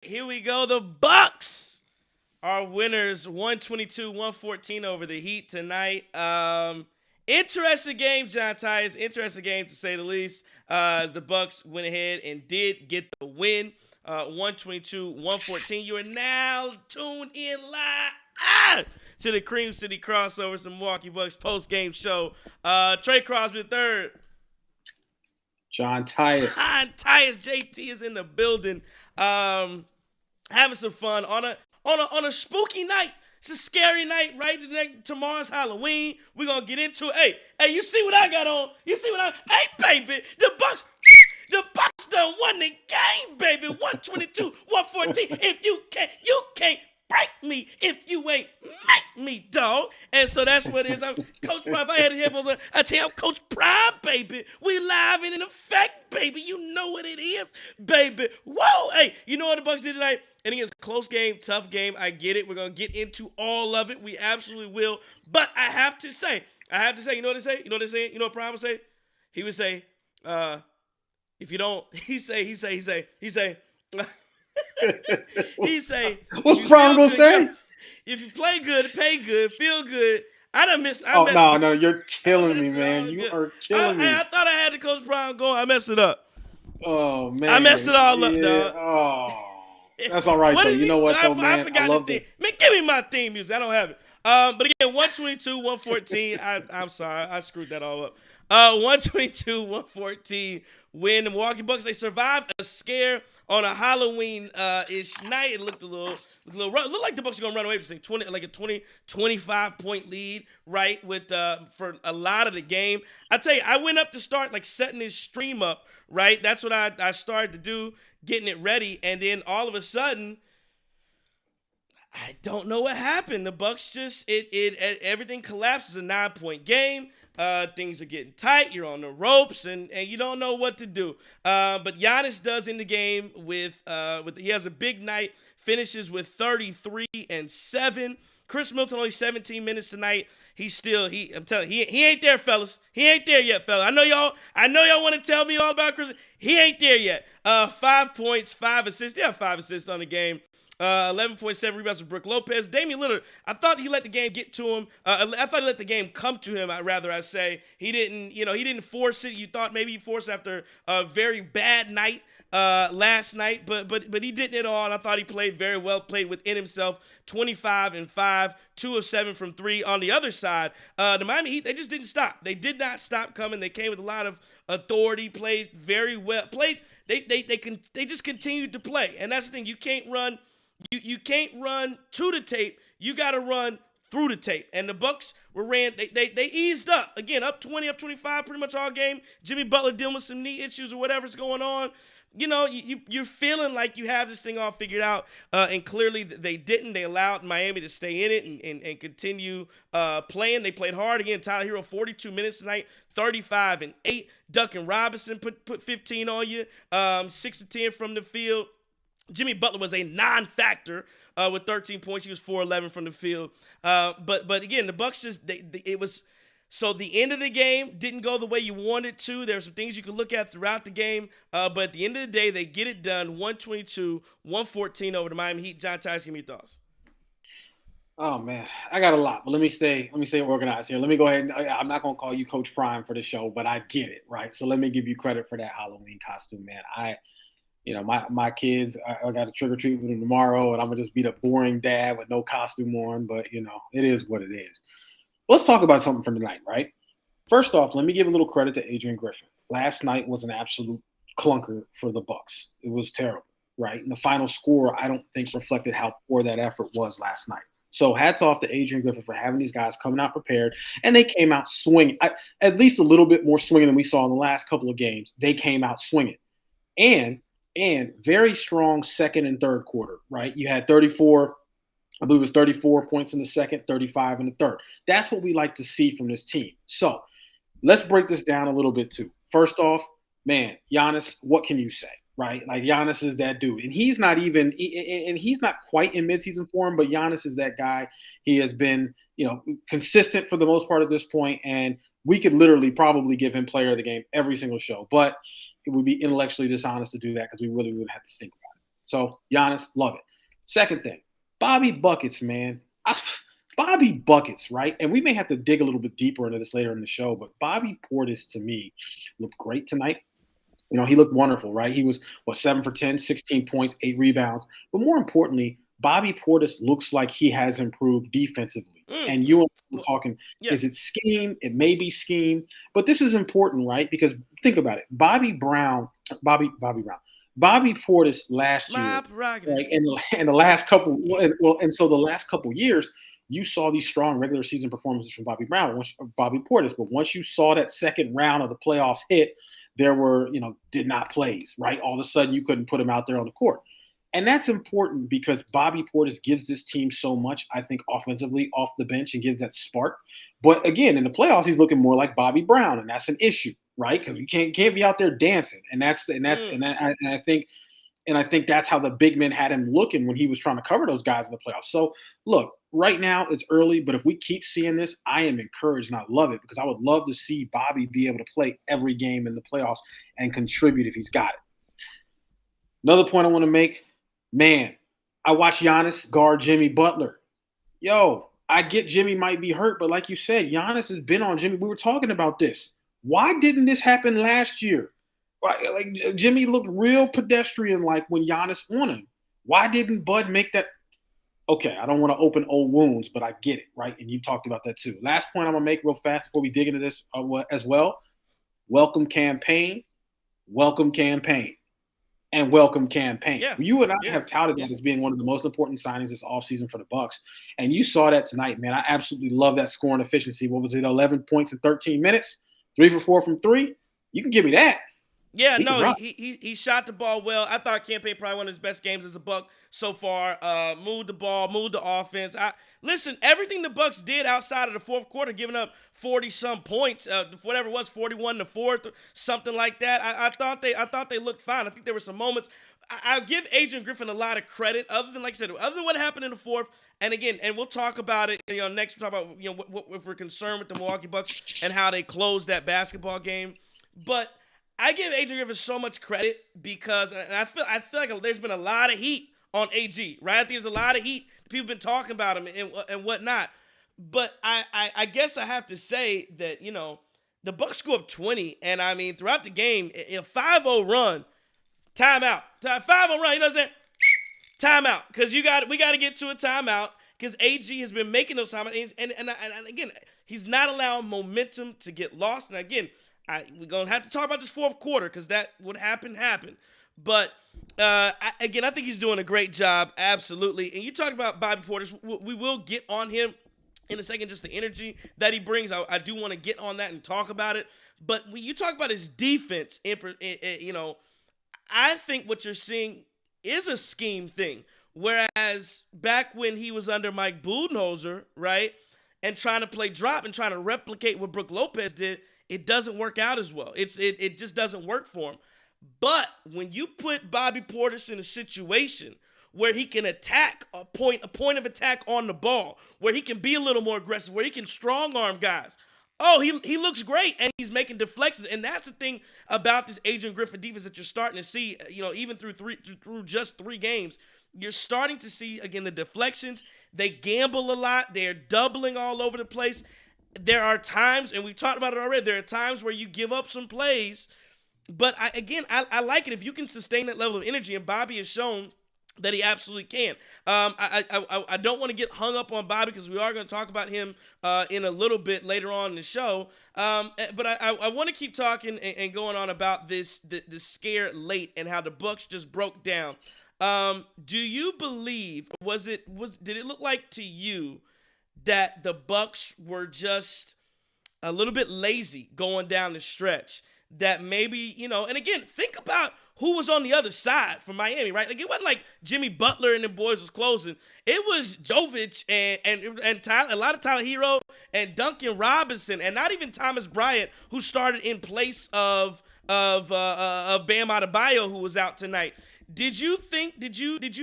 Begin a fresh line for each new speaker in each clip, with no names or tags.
Here we go. The Bucks are winners, 122-114 over the Heat tonight. Interesting game, John Tyus. Interesting game to say the least. As the Bucks went ahead and did get the win, 122-114. You are now tuned in live to the Cream City Crossovers, the Milwaukee Bucks post game show. Trey Crosby III.
John Tyus.
John Tyus, JT is in the building. Having some fun on a spooky night. It's a scary night, right? Tomorrow's Halloween. We're gonna get into it. Hey, you see what I got on? You see what Hey, baby, the Bucks done won the game, baby. 122-114. If you can't break me if you ain't make me, dog. And so that's what it is. I'm Coach Prime. If I had the headphones on, I tell you, I'm Coach Prime, baby. We live and in effect, baby. You know what it is, baby. Whoa, hey, you know what the Bucks did tonight? And again, it's a close game, tough game. I get it. We're gonna get into all of it. We absolutely will. But I have to say, you know what they say? You know what they say? You know what Prime would say? He would say, if you don't, he say. He say,
What's Prime gonna say?
If you play good, pay good, feel good. I messed
no, you're killing me, man. You are killing me.
I thought I had the Coach Prime going. I messed it up.
Oh man,
I messed it all up, dog.
Oh, that's all right though. You know what, though, man?
I forgot the theme. Man, give me my theme music. I don't have it. But again, 122-114. I'm sorry, I screwed that all up. 122-114 win. The Milwaukee Bucks, they survived a scare on a Halloween-ish night. It looked a little rough. It looked like the Bucks were going to run away with this thing, like a 25-point lead, right, with for a lot of the game. I tell you, I went up to start, like, setting this stream up, right? That's what I started to do, getting it ready, and then all of a sudden, I don't know what happened. The Bucks just everything collapses. A 9-point game. Things are getting tight. You're on the ropes, and you don't know what to do. But Giannis does in the game with he has a big night. Finishes with 33 and 7. Chris Middleton only 17 minutes tonight. I'm telling you, he ain't there, fellas. He ain't there yet, fellas. I know y'all want to tell me all about Chris. He ain't there yet. 5 points, 5 assists. They have 5 assists on the game. 11.7 rebounds for Brook Lopez. Damian Lillard, I thought he let the game get to him. I thought he let the game come to him, I say. He didn't force it. You thought maybe he forced it after a very bad night last night, but he didn't at all. And I thought he played very well, played within himself. 25 and 5, 2 of 7 from 3. On the other side, the Miami Heat, they just didn't stop. They did not stop coming. They came with a lot of authority, played very well. They just continued to play. And that's the thing. You can't run to the tape. You got to run through the tape. And the Bucks they eased up. Again, up 20, up 25 pretty much all game. Jimmy Butler dealing with some knee issues or whatever's going on. You know, you're feeling like you have this thing all figured out. And clearly they didn't. They allowed Miami to stay in it and continue playing. They played hard. Again, Tyler Hero, 42 minutes tonight, 35 and 8. Duncan Robinson put 15 on you, 6 of 10 from the field. Jimmy Butler was a non-factor with 13 points. He was 4-11 from the field. But again, the Bucks so the end of the game didn't go the way you wanted to. There are some things you can look at throughout the game. But at the end of the day, they get it done. 122-114 over the Miami Heat. John Tyus, give me your thoughts.
Oh man, I got a lot, but let me stay organized here. Let me go ahead. I'm not gonna call you Coach Prime for the show, but I get it, right? So let me give you credit for that Halloween costume, man. My kids, I got a trick or treat with them tomorrow, and I'm gonna just be the boring dad with no costume on. But it is what it is. Let's talk about something from tonight, right? First off, let me give a little credit to Adrian Griffin. Last night was an absolute clunker for the Bucks. It was terrible, right? And the final score, I don't think reflected how poor that effort was last night. So hats off to Adrian Griffin for having these guys coming out prepared, and they came out swinging. At least a little bit more swinging than we saw in the last couple of games. They came out swinging, and very strong second and third quarter, right? You had 34, I believe it was 34 points in the second, 35 in the third. That's what we like to see from this team. So let's break this down a little bit too. First off, man, Giannis, what can you say, right? Like Giannis is that dude. And he's not quite in midseason form, but Giannis is that guy. He has been, consistent for the most part at this point, and we could literally probably give him player of the game every single show. But it would be intellectually dishonest to do that because we really wouldn't have to think about it. So Giannis, love it. Second thing, Bobby Buckets, man. Bobby Buckets, right? And we may have to dig a little bit deeper into this later in the show, but Bobby Portis to me looked great tonight. He looked wonderful, right? He was 7 for 10, 16 points, 8 rebounds. But more importantly, Bobby Portis looks like he has improved defensively. And you were talking, is it scheme? It may be scheme, but this is important, right? Because think about it. Bobby Portis last year, right? And the last couple, so the last couple years, you saw these strong regular season performances from Bobby Portis. But once you saw that second round of the playoffs hit, there were, did not plays, right? All of a sudden, you couldn't put him out there on the court. And that's important because Bobby Portis gives this team so much, I think, offensively off the bench and gives that spark. But again, in the playoffs, he's looking more like Bobby Brown, and that's an issue, right? Because you can't be out there dancing, and I think that's how the big men had him looking when he was trying to cover those guys in the playoffs. So look, right now it's early, but if we keep seeing this, I am encouraged and I love it because I would love to see Bobby be able to play every game in the playoffs and contribute if he's got it. Another point I want to make. Man, I watched Giannis guard Jimmy Butler. Yo, I get Jimmy might be hurt, but like you said, Giannis has been on Jimmy. We were talking about this. Why didn't this happen last year? Like Jimmy looked real pedestrian-like when Giannis won him. Why didn't Bud make that? Okay, I don't want to open old wounds, but I get it, right? And you've talked about that too. Last point I'm going to make real fast before we dig into this as well. Welcome campaign. And welcome campaign.
Yeah.
You and I have touted that as being one of the most important signings this offseason for the Bucks. And you saw that tonight, man. I absolutely love that scoring efficiency. What was it, 11 points in 13 minutes? 3 for 4 from 3? You can give me that.
Yeah, he shot the ball well. I thought campaign probably one of his best games as a Buck so far. Moved the ball, moved the offense. Listen, everything the Bucks did outside of the fourth quarter, giving up 40-some points, whatever it was, 41 to 4, something like that. I thought they looked fine. I think there were some moments. I'll give Adrian Griffin a lot of credit, other than, like I said, other than what happened in the fourth. And again, we'll talk about it. Next we'll talk about what if we're concerned with the Milwaukee Bucks and how they closed that basketball game, but. I give Adrian Griffin so much credit because I feel like there's been a lot of heat on AG, right? I think there's a lot of heat. People have been talking about him and whatnot. But I guess I have to say that, the Bucks go up 20, and I mean, throughout the game, a 5-0 run, timeout. 5-0 run, you know what I'm saying? Timeout. Because we got to get to a timeout because AG has been making those timeouts. And again, he's not allowing momentum to get lost. And again, we're going to have to talk about this fourth quarter because that would happen. But, I think he's doing a great job, absolutely. And you talk about Bobby Portis. We will get on him in a second, just the energy that he brings. I do want to get on that and talk about it. But when you talk about his defense, I think what you're seeing is a scheme thing. Whereas back when he was under Mike Budenholzer, right, and trying to play drop and trying to replicate what Brook Lopez did, it doesn't work out as well. It just doesn't work for him. But when you put Bobby Portis in a situation where he can attack a point of attack on the ball, where he can be a little more aggressive, where he can strong arm guys, he looks great and he's making deflections. And that's the thing about this Adrian Griffin defense that you're starting to see. Even through just 3 games, you're starting to see again the deflections. They gamble a lot. They're doubling all over the place. There are times, and we've talked about it already, there are times where you give up some plays, but I like it if you can sustain that level of energy, and Bobby has shown that he absolutely can. I don't want to get hung up on Bobby because we are going to talk about him in a little bit later on in the show, but I want to keep talking and going on about the scare late and how the Bucks just broke down. Do you believe, did it look like to you that the Bucks were just a little bit lazy going down the stretch? That maybe, and again, think about who was on the other side from Miami, right? Like, it wasn't like Jimmy Butler and the boys was closing. It was Jovic and Tyler, a lot of Tyler Hero and Duncan Robinson, and not even Thomas Bryant, who started in place of Bam Adebayo, who was out tonight. Did you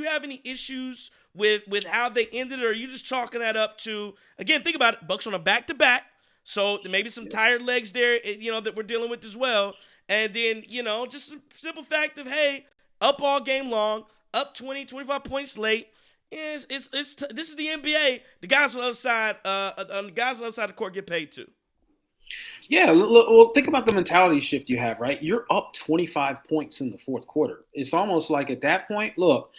have any issues with how they ended it, or are you just chalking that up to, again, think about it, Bucks on a back-to-back, so maybe some tired legs there, that we're dealing with as well, and then, just a simple fact of, hey, up all game long, up 20, 25 points late. This is the NBA. The guys on the other side, the guys on the other side of the court get paid too.
Yeah, well, think about the mentality shift you have, right? You're up 25 points in the fourth quarter. It's almost like at that point, look,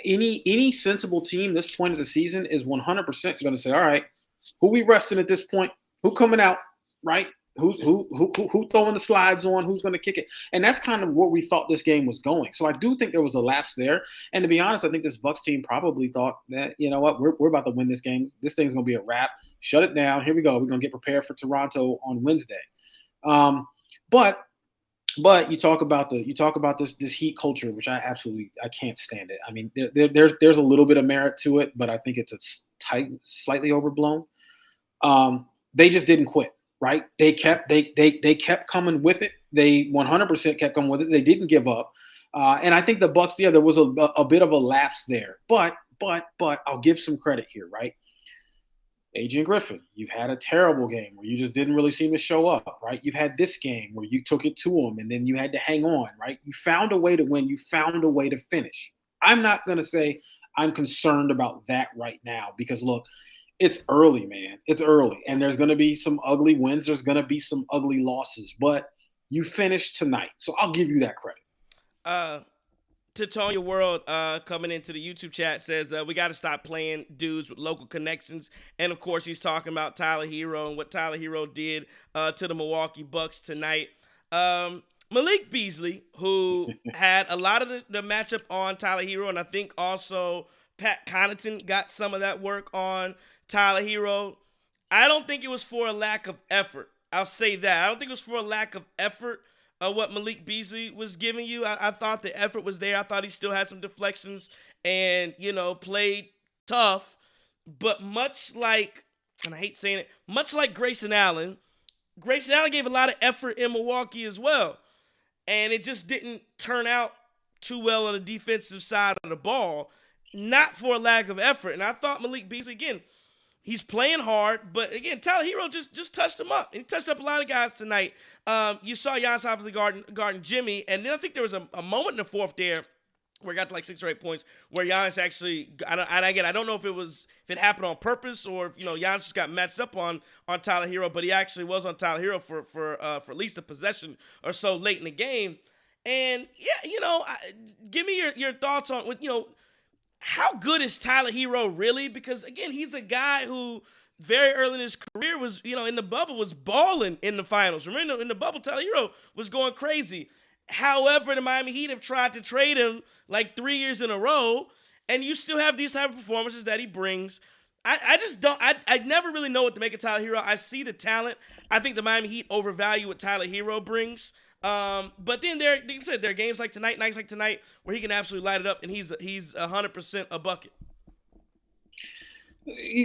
any sensible team this point of the season is 100% going to say, all right, who we resting at this point? Who coming out, right? Who throwing the slides on? Who's going to kick it? And that's kind of where we thought this game was going. So I do think there was a lapse there. And to be honest, I think this Bucks team probably thought that, you know what, we're about to win this game. This thing's going to be a wrap. Shut it down. Here we go. We're going to get prepared for Toronto on Wednesday. But you talk about this Heat culture, which I can't stand it. I mean, there's a little bit of merit to it, but I think it's slightly overblown. They just didn't quit. Right? They kept coming with it. They 100% kept coming with it. They didn't give up. And I think the Bucks, there was a bit of a lapse there. But I'll give some credit here, right? Adrian Griffin, you've had a terrible game where you just didn't really seem to show up, right? You've had this game where you took it to them and then you had to hang on, right? You found a way to win. You found a way to finish. I'm not going to say I'm concerned about that right now because, look, it's early, man. It's early. And there's going to be some ugly wins. There's going to be some ugly losses. But you finished tonight. So I'll give you that credit.
Titonia World coming into the YouTube chat says we got to stop playing dudes with local connections. And, of course, he's talking about Tyler Hero and what Tyler Hero did to the Milwaukee Bucks tonight. Malik Beasley, who had a lot of the matchup on Tyler Hero, and I think also Pat Connaughton got some of that work on Tyler Hero. I don't think it was for a lack of effort. I'll say that. I don't think it was for a lack of effort what Malik Beasley was giving you. I thought the effort was there. I thought he still had some deflections and, played tough. But much like, and I hate saying it, much like Grayson Allen gave a lot of effort in Milwaukee as well. And it just didn't turn out too well on the defensive side of the ball. Not for a lack of effort. And I thought Malik Beasley, again, he's playing hard, but again, Tyler Hero just touched him up. And he touched up a lot of guys tonight. You saw Giannis obviously guarding Jimmy, and then I think there was a moment in the fourth there where it got to like 6 or 8 points where Giannis actually, I don't know if it happened on purpose or if, Giannis just got matched up on Tyler Hero, but he actually was on Tyler Hero for at least a possession or so late in the game. And yeah, give me your thoughts on how good is Tyler Hero really? Because, again, he's a guy who very early in his career was, in the bubble, was balling in the finals. Remember, in the bubble, Tyler Hero was going crazy. However, the Miami Heat have tried to trade him like 3 years in a row, and you still have these type of performances that he brings. I just don't – I never really know what to make of Tyler Hero. I see the talent. I think the Miami Heat overvalue what Tyler Hero brings. But then there are games like tonight, nights like tonight, where he can absolutely light it up, and he's 100% a bucket.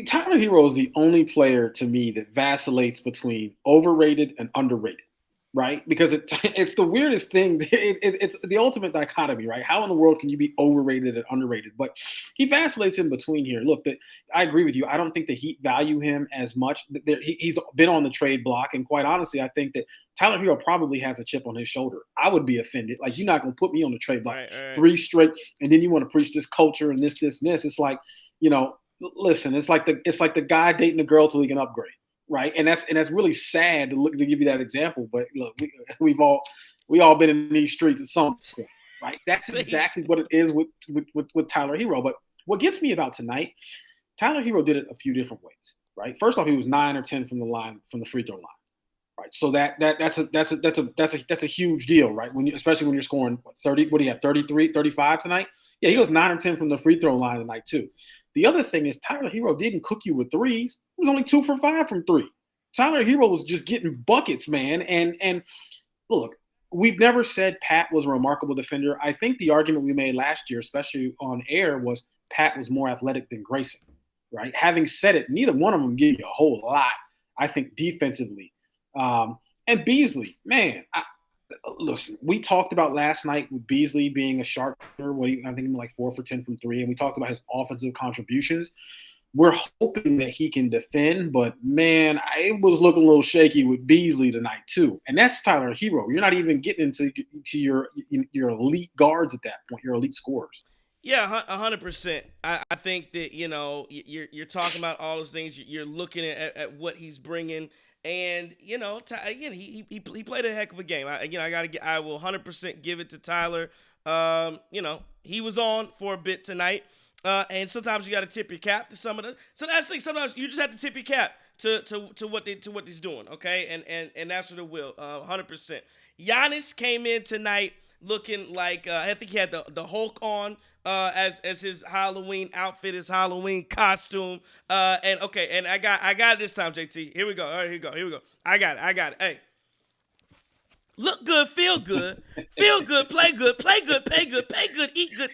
Tyler Hero is the only player to me that vacillates between overrated and underrated, right? Because it's the weirdest thing. It's the ultimate dichotomy, right? How in the world can you be overrated and underrated? But he vacillates in between here. Look, I agree with you. I don't think the Heat value him as much. He's been on the trade block, and quite honestly, I think that Tyler Hero probably has a chip on his shoulder. I would be offended. Like, you're not going to put me on the trade block
right.
3 straight, and then you want to preach this culture and this. It's like, listen, it's like the guy dating a girl till he can upgrade, right? And that's really sad to give you that example. But look, we all been in these streets at some point, right? That's exactly what it is with Tyler Hero. But what gets me about tonight, Tyler Hero did it a few different ways, right? First off, he was 9 or 10 from the free throw line. Right, so that's a huge deal, right? Especially when you're scoring 30, what do you have, 33, 35 tonight? Yeah, he was 9 or 10 from the free throw line tonight too. The other thing is Tyler Hero didn't cook you with threes. He was only 2 for 5 from 3. Tyler Hero was just getting buckets, man. And look, we've never said Pat was a remarkable defender. I think the argument we made last year, especially on air, was Pat was more athletic than Grayson, right? Having said it, neither one of them give you a whole lot, I think, defensively. And Beasley, man, listen, we talked about last night with Beasley being a sharp shooter. I think like 4 for 10 from 3, and we talked about his offensive contributions. We're hoping that he can defend, but man, I was looking a little shaky with Beasley tonight too. And that's Tyler Hero. You're not even getting into your elite guards at that point, your elite scorers.
Yeah, 100%. I think that you're talking about all those things. You're looking at what he's bringing, and again he played a heck of a game. I will 100% give it to Tyler. He was on for a bit tonight, and sometimes you got to tip your cap to some of the. So that's the thing. Sometimes you just have to tip your cap to what he's doing. Okay, and that's what it will. 100%. Giannis came in tonight looking like I think he had the Hulk on as his Halloween outfit, his Halloween costume. And I got it this time, JT. Here we go. All right, here we go. I got it. Hey. Look good, feel good, play good, pay good, eat good,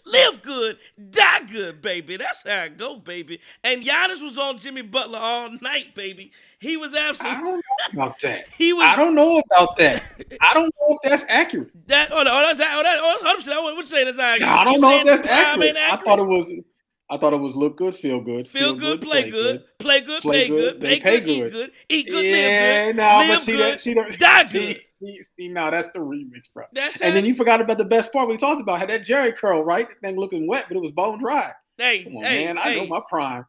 live good, die good, baby. That's how it go, baby. And Giannis was on Jimmy Butler all night, baby. He was absolutely.
I don't know about that.
He was.
I don't know about that. I don't know if that's accurate.
That's 100%. What you saying? That's not accurate.
I don't know if that's accurate.
Accurate.
I thought it was look good, feel good,
feel good, play good, pay good, pay good, eat good,
live good,
die good.
See, now that's the remix, bro.
And
then you forgot about the best part we talked about. Had that Jerry curl, right? The thing looking wet, but it was bone dry. Come on, man. I know my prime.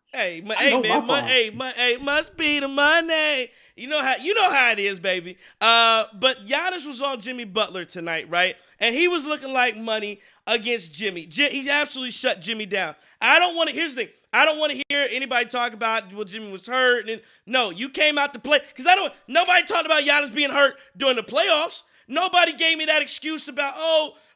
Must be the money. You know how it is, baby. But Giannis was on Jimmy Butler tonight, right? And he was looking like money against Jimmy. He absolutely shut Jimmy down. Here's the thing. I don't want to hear anybody talk about Jimmy was hurt. No, you came out to play. Because nobody talked about Giannis being hurt during the playoffs. Nobody gave me that excuse about,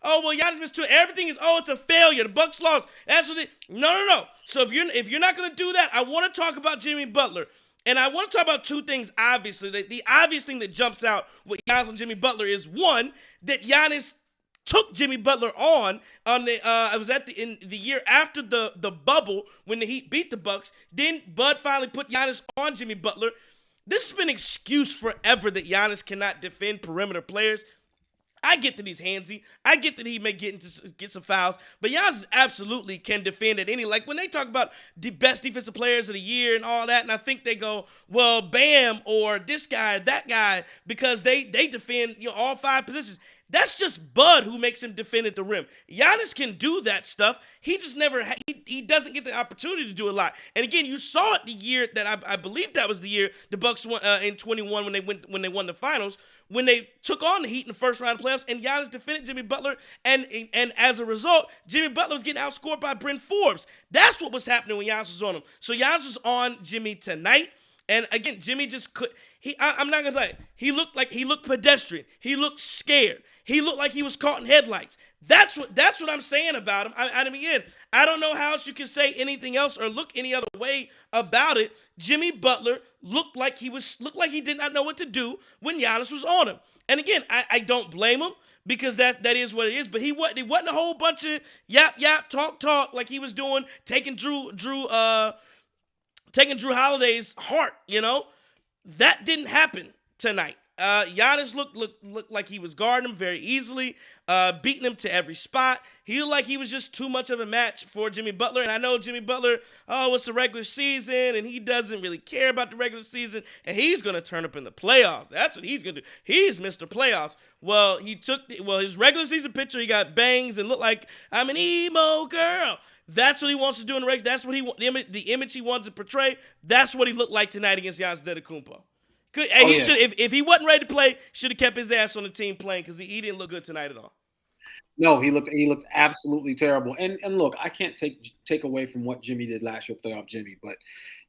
well, Giannis missed two. Everything is, it's a failure. The Bucks lost. That's what No. So if you're not going to do that, I want to talk about Jimmy Butler. And I want to talk about two things, obviously. The obvious thing that jumps out with Giannis and Jimmy Butler is, one, that Giannis took Jimmy Butler on the I was in the year after the bubble when the Heat beat the Bucks. Then Bud finally put Giannis on Jimmy Butler. This has been an excuse forever that Giannis cannot defend perimeter players. I get that he's handsy. I get that he may get some fouls, but Giannis absolutely can defend at any. Like when they talk about the best defensive players of the year and all that, and I think they go, well, Bam or this guy, that guy, because they defend all five positions. That's just Bud who makes him defend at the rim. Giannis can do that stuff. He just never he doesn't get the opportunity to do a lot. And again, you saw it the year that I believe that was the year the Bucks won in 21 when they won the finals, when they took on the Heat in the first round of playoffs, and Giannis defended Jimmy Butler, and as a result, Jimmy Butler was getting outscored by Bryn Forbes. That's what was happening when Giannis was on him. So Giannis was on Jimmy tonight, and again, Jimmy just could. I'm not gonna lie. He looked pedestrian. He looked scared. He looked like he was caught in headlights. That's what I'm saying about him. I don't know how else you can say anything else or look any other way about it. Jimmy Butler looked like he did not know what to do when Giannis was on him. And again, I don't blame him because that is what it is. But it wasn't a whole bunch of yap talk like he was doing, taking Drew Holiday's heart. That didn't happen tonight. Giannis looked like he was guarding him very easily, beating him to every spot. He looked like he was just too much of a match for Jimmy Butler. And I know Jimmy Butler, it's the regular season, and he doesn't really care about the regular season, and he's going to turn up in the playoffs. That's what he's going to do. He's Mr. Playoffs. Well, his regular season picture, he got bangs and looked like, I'm an emo girl. That's what he wants to do in the race. That's what the image he wants to portray. That's what he looked like tonight against Giannis Antetokounmpo. If he wasn't ready to play, should have kept his ass on the team playing because he didn't look good tonight at all.
No, he looked absolutely terrible. And look, I can't take away from what Jimmy did last year, playoff Jimmy, but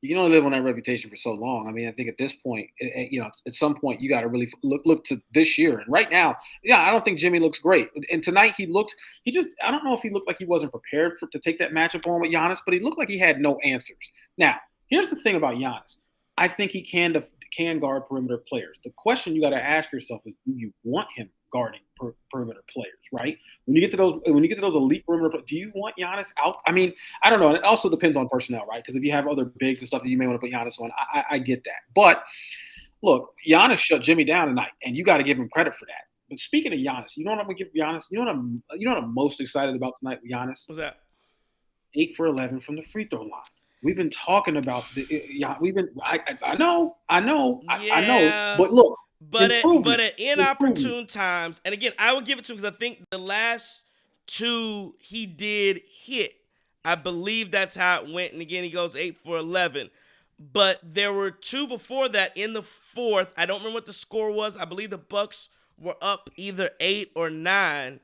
you can only live on that reputation for so long. I mean, I think at this point, at some point, you got to really look to this year. And right now, I don't think Jimmy looks great. And tonight I don't know if he looked like he wasn't prepared to take that matchup on with Giannis, but he looked like he had no answers. Now, here's the thing about Giannis. I think he can guard perimeter players. The question you got to ask yourself is, do you want him guarding perimeter players, right? When you get to those elite perimeter players, do you want Giannis out? I mean, I don't know. And it also depends on personnel, right? Because if you have other bigs and stuff that you may want to put Giannis on, I get that. But look, Giannis shut Jimmy down tonight, and you got to give him credit for that. But speaking of Giannis, you know what I'm gonna give Giannis? You know what I'm most excited about tonight with Giannis?
What's that?
8 for 11 from the free throw line. We've been talking about I know, but look,
but at inopportune times, and again, I would give it to him because I think the last 2 he did hit. I believe that's how it went. And again, he goes 8 for 11. But there were 2 before that in the fourth. I don't remember what the score was. I believe the Bucks were up either 8 or 9.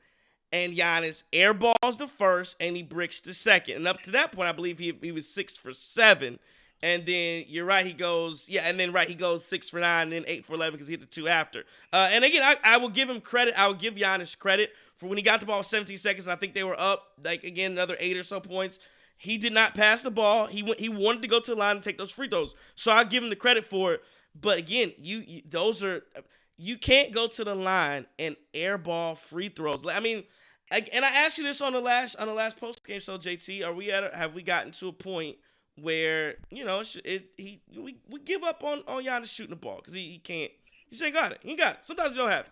And Giannis airballs the first and he bricks the second. And up to that point, I believe he was 6 for 7. And then you're right, he goes 6 for 9 and then 8 for 11 because he hit the 2 after. And again, I will give him credit. I will give Giannis credit for when he got the ball with 17 seconds. And I think they were up, like, again, another 8 or so points. He did not pass the ball. He wanted to go to the line and take those free throws. So I'll give him the credit for it. But again, you can't go to the line and airball free throws. I mean, and I asked you this on the last post game show, JT. Have we gotten to a point where we give up on Giannis shooting the ball because he can't? He just ain't got it. He got it. Sometimes you don't have it.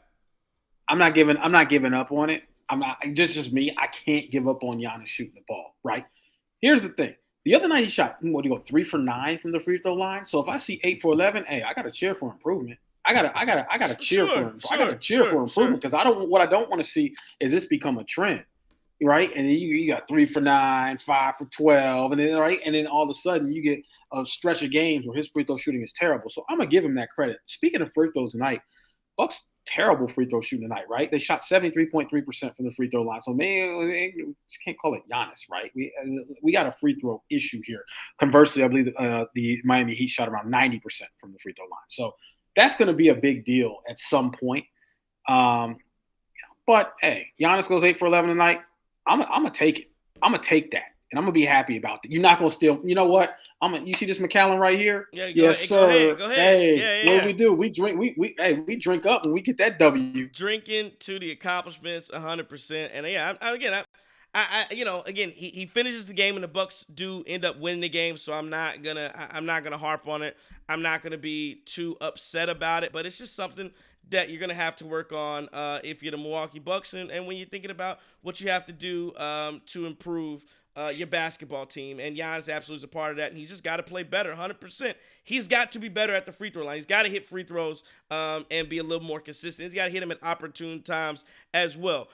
I'm not
giving up on it. I'm not just me. I can't give up on Giannis shooting the ball. Right. Here's the thing. The other night he shot 3 for 9 from the free throw line. So if I see 8 for 11, hey, I gotta cheer for improvement. I gotta cheer for him. I gotta cheer for improvement because what I don't want to see is this become a trend, right? And then you got 3 for 9, 5 for 12, and then all of a sudden you get a stretch of games where his free throw shooting is terrible. So I'm gonna give him that credit. Speaking of free throws tonight, Bucks terrible free throw shooting tonight, right? They shot 73.3% from the free throw line. So man, you can't call it Giannis, right? We got a free throw issue here. Conversely, I believe the Miami Heat shot around 90% from the free throw line. So that's going to be a big deal at some point. But hey, Giannis goes 8 for 11 tonight. I'm gonna take it. I'm gonna take that, and I'm gonna be happy about it. You're not gonna steal. You know what? You see this McAllen right here?
Yeah,
yes, sir.
Go ahead.
Hey, what do we do? We drink. We drink up when we get that W.
Drinking to the accomplishments, 100%. And yeah, he finishes the game and the Bucks do end up winning the game. So I'm not gonna harp on it. I'm not gonna be too upset about it. But it's just something that you're gonna have to work on if you're the Milwaukee Bucks and when you're thinking about what you have to do to improve your basketball team. And Giannis absolutely is a part of that, and he's just got to play better, 100%. He's got to be better at the free throw line. He's got to hit free throws and be a little more consistent. He's got to hit them at opportune times as well.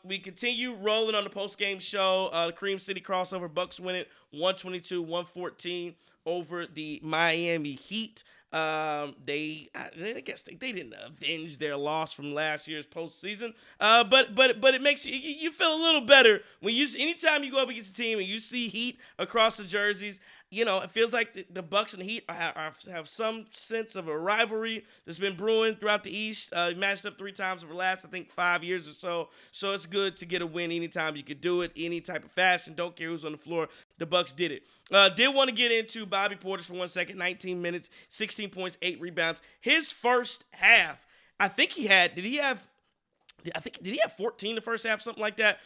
We continue rolling on the post-game show. The Cream City crossover, Bucks win it 122-114 over the Miami Heat. I guess they didn't avenge their loss from last year's postseason. But it makes you feel a little better when anytime you go up against a team and you see Heat across the jerseys. It feels like the Bucks and the Heat have some sense of a rivalry that's been brewing throughout the East. Matched up 3 times over the last, I think, 5 years or so. So it's good to get a win anytime you could do it, any type of fashion. Don't care who's on the floor. The Bucks did it. Did want to get into Bobby Portis for 1 second. 19 minutes, 16 points, 8 rebounds. His first half, I think he had 14 the first half, something like that.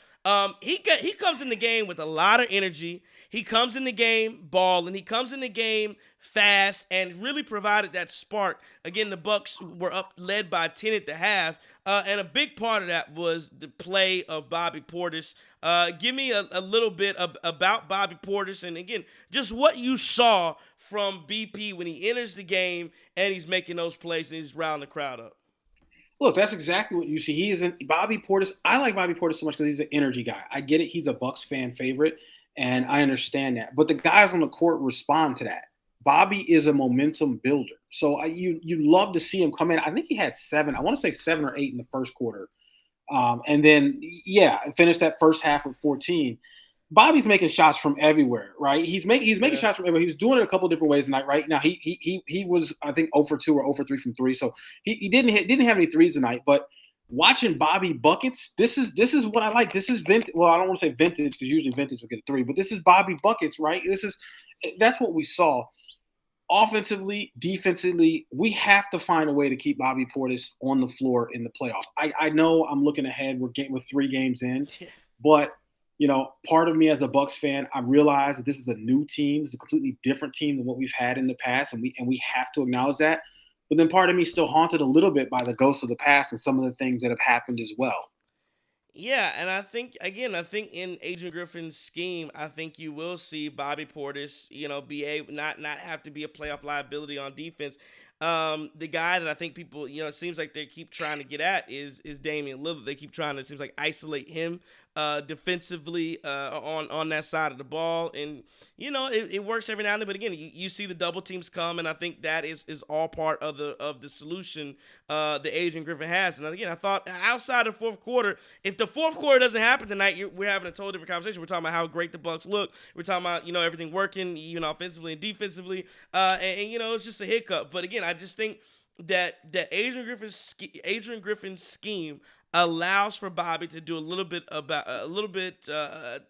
He comes in the game with a lot of energy. He comes in the game balling. He comes in the game fast and really provided that spark. Again, the Bucks were led by 10 at the half, and a big part of that was the play of Bobby Portis. Give me a little bit about Bobby Portis, and again, just what you saw from BP when he enters the game and he's making those plays and he's rounding the crowd up.
Look, that's exactly what you see. Bobby Portis. I like Bobby Portis so much because he's an energy guy. I get it. He's a Bucks fan favorite, and I understand that. But the guys on the court respond to that. Bobby is a momentum builder. So you love to see him come in. I think he had 7. I want to say 7 or 8 in the first quarter. And then, finished that first half with 14. Bobby's making shots from everywhere, right? He's making shots from everywhere. He was doing it a couple different ways tonight, right? Now he was, I think, 0 for 2 or 0 for 3 from 3. So he didn't have any threes tonight. But watching Bobby buckets, this is what I like. This is vintage. Well, I don't want to say vintage because usually vintage will get a 3, but this is Bobby buckets, right? That's what we saw. Offensively, defensively, we have to find a way to keep Bobby Portis on the floor in the playoffs. I know I'm looking ahead. We're 3 games in, but part of me as a Bucks fan, I realize that this is a new team. It's a completely different team than what we've had in the past, and we have to acknowledge that. But then part of me is still haunted a little bit by the ghosts of the past and some of the things that have happened as well.
Yeah, and I think in Adrian Griffin's scheme, I think you will see Bobby Portis, be able not have to be a playoff liability on defense. The guy that I think people, it seems like they keep trying to get at is Damian Lillard. They keep trying to, it seems like, isolate him defensively on that side of the ball. And, it works every now and then. But again, you see the double teams come, and I think that is all part of the solution that Adrian Griffin has. And again, I thought outside of the fourth quarter, if the fourth quarter doesn't happen tonight, we're having a totally different conversation. We're talking about how great the Bucks look. We're talking about, everything working, even offensively and defensively. And it's just a hiccup. But again, I just think that Adrian Griffin's scheme allows for Bobby to do a little bit to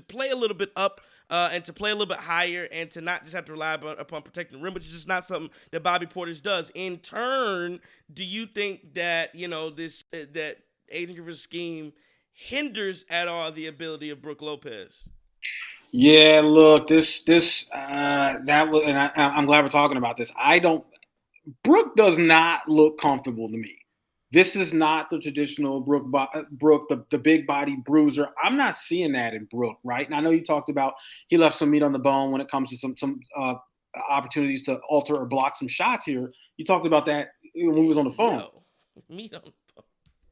play a little bit up and to play a little bit higher, and to not just have to rely upon protecting the rim, which is just not something that Bobby Portis does. In turn, do you think that that Adrian Griffin's scheme hinders at all the ability of Brook Lopez?
Yeah, look, that was, and I'm glad we're talking about this. Brook does not look comfortable to me. This is not the traditional Brook, the big body bruiser. I'm not seeing that in Brook, right? And I know you talked about he left some meat on the bone when it comes to some opportunities to alter or block some shots here. You talked about that when we was on the phone.
No, meat on the bone.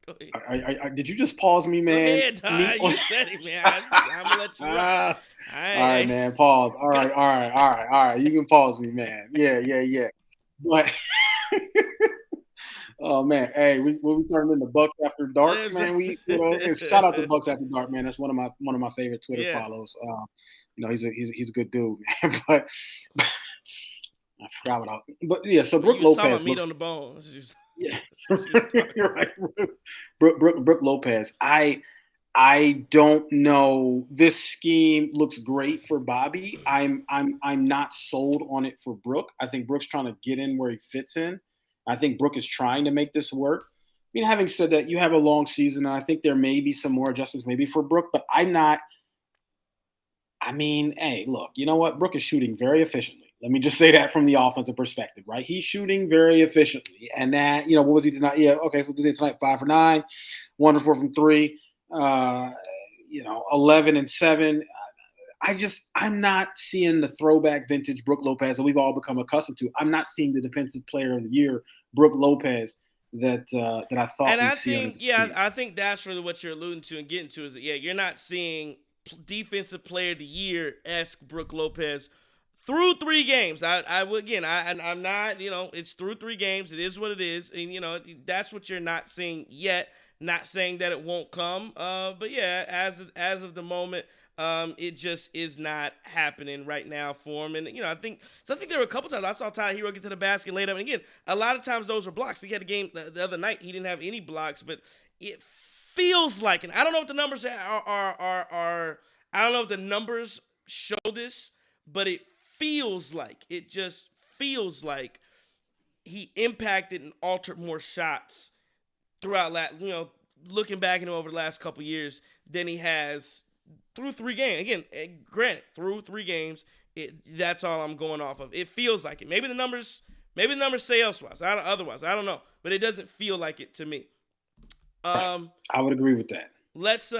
Go ahead.
Did you just pause me, man?
Go ahead, you said it, man. I'm gonna let you rock.
All right, man. Pause. All right. You can pause me, man. Yeah. But oh man, hey, when we turned into Bucks After Dark, man, shout out to Bucks After Dark, man. That's one of my favorite Twitter follows. He's a good dude, man. But I forgot what but yeah, so Brook Lopez
meat on the bone.
Yeah, you're right. Brook Lopez. I don't know. This scheme looks great for Bobby. I'm not sold on it for Brook. I think Brook's trying to get in where he fits in. I think Brook is trying to make this work. I mean, having said that, you have a long season, and I think there may be some more adjustments maybe for Brook, but I'm not. I mean, hey, look, you know what? Brook is shooting very efficiently. Let me just say that from the offensive perspective, right? He's shooting very efficiently. And that, what was he tonight? Yeah, okay, so today tonight, 5 for 9, 1 for 4 from 3, 11 and 7. I'm not seeing the throwback vintage Brook Lopez that we've all become accustomed to. I'm not seeing the defensive player of the year, Brook Lopez, that I thought
and
we'd
I
see.
think, I think that's really what you're alluding to and getting to is that, you're not seeing defensive player of the year-esque Brook Lopez through 3 games. I'm not, it's through 3 games. It is what it is. And, that's what you're not seeing yet. Not saying that it won't come. But yeah, as of the moment, it just is not happening right now for him. And, I think there were a couple times I saw Tyler Hero get to the basket later. And again, a lot of times those were blocks. He had a game the other night. He didn't have any blocks, but it feels like, and I don't know if the numbers are I don't know if the numbers show this, but it just feels like he impacted and altered more shots throughout looking back at him over the last couple years than he has through 3 games. Again, granted, through 3 games, that's all I'm going off of. It feels like it. Maybe the numbers say otherwise. I don't know, but it doesn't feel like it to me.
I would agree with that.
Let's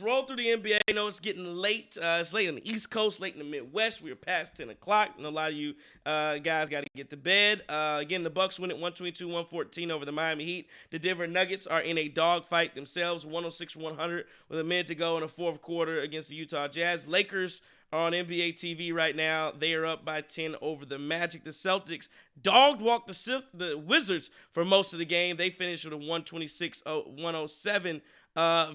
roll through the NBA. I know it's getting late. It's late on the East Coast, late in the Midwest. We are past 10 o'clock. And a lot of you guys got to get to bed. Again, the Bucks win at 122-114 over the Miami Heat. The Denver Nuggets are in a dogfight themselves, 106-100 with a minute to go in the fourth quarter against the Utah Jazz. Lakers are on NBA TV right now. They are up by 10 over the Magic. The Celtics dog-walked the Wizards for most of the game. They finished with a 126-107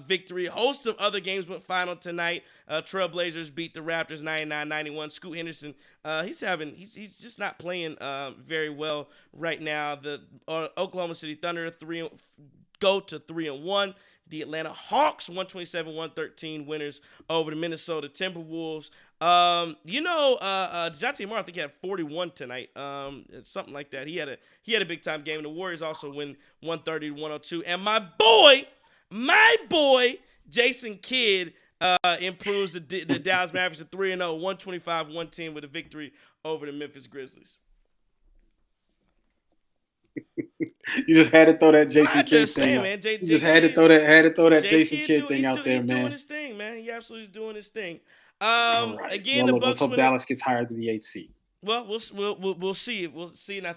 victory. A host of other games went final tonight. Trailblazers beat the Raptors 99-91. Scoot Henderson, he's just not playing very well right now. The Oklahoma City Thunder go to 3-1. The Atlanta Hawks 127-113 winners over the Minnesota Timberwolves. DeJounte Murray, I think he had 41 tonight. Something like that. He had a big time game. The Warriors also win 130-102. And my boy, Jason Kidd improves the Dallas Mavericks to 3-0, 125-110 with a victory over the Memphis Grizzlies.
You just had to throw that Jason Kidd thing.
Man.
You just had to throw that Jason Kidd thing out there, man.
He's doing his thing, man. He absolutely is doing his thing.
Right.
Again,
well,
the Bucks.
Let's hope Dallas gets higher than the 8th seed.
Well, we'll see. We'll see, and I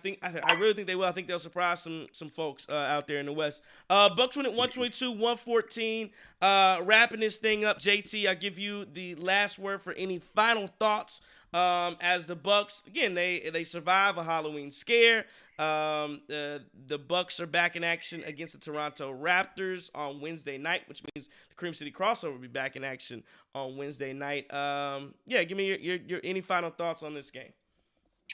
really think they will. I think they'll surprise some folks out there in the West. Bucks win at 122-114. Wrapping this thing up, JT. I'll give you the last word for any final thoughts. As the Bucks again, they survive a Halloween scare. The Bucks are back in action against the Toronto Raptors on Wednesday night, which means the Cream City crossover will be back in action on Wednesday night. Yeah, give me your any final thoughts on this game.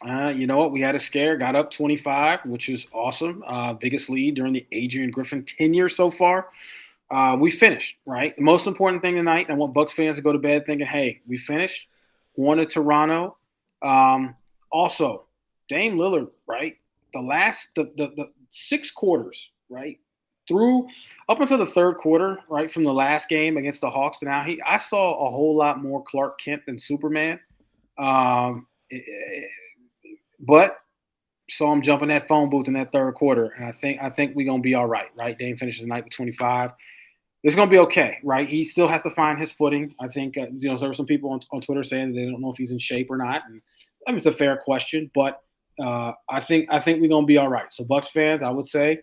You know what? We had a scare, got up 25, which is awesome. Biggest lead during the Adrian Griffin tenure so far. We finished, right? The most important thing tonight, I want Bucks fans to go to bed thinking, hey, we finished. Won at Toronto. Also, Dame Lillard, right? The 6 quarters, right? Through up until the third quarter, right, from the last game against the Hawks to now, I saw a whole lot more Clark Kent than Superman. But saw him jump in that phone booth in that third quarter, and I think we're gonna be all right, right? Dame finishes the night with 25. It's gonna be okay, right? He still has to find his footing. I think there were some people on Twitter saying they don't know if he's in shape or not, and I mean it's a fair question, but I think we're gonna be all right. So Bucks fans, I would say,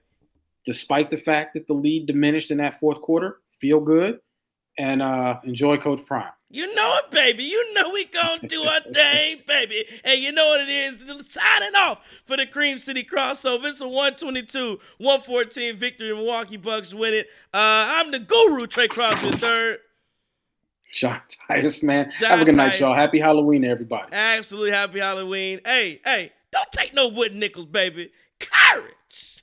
despite the fact that the lead diminished in that fourth quarter, feel good and enjoy Coach Prime.
You know it, baby. You know we gonna do our thing, baby. And you know what it is. Signing off for the Cream City crossover. It's a 122-114 victory. The Milwaukee Bucks win it. I'm the guru, Trey Crosby III.
John Titus, man. Have a good night, y'all. Happy Halloween, everybody.
Absolutely happy Halloween. Hey, don't take no wooden nickels, baby. Courage.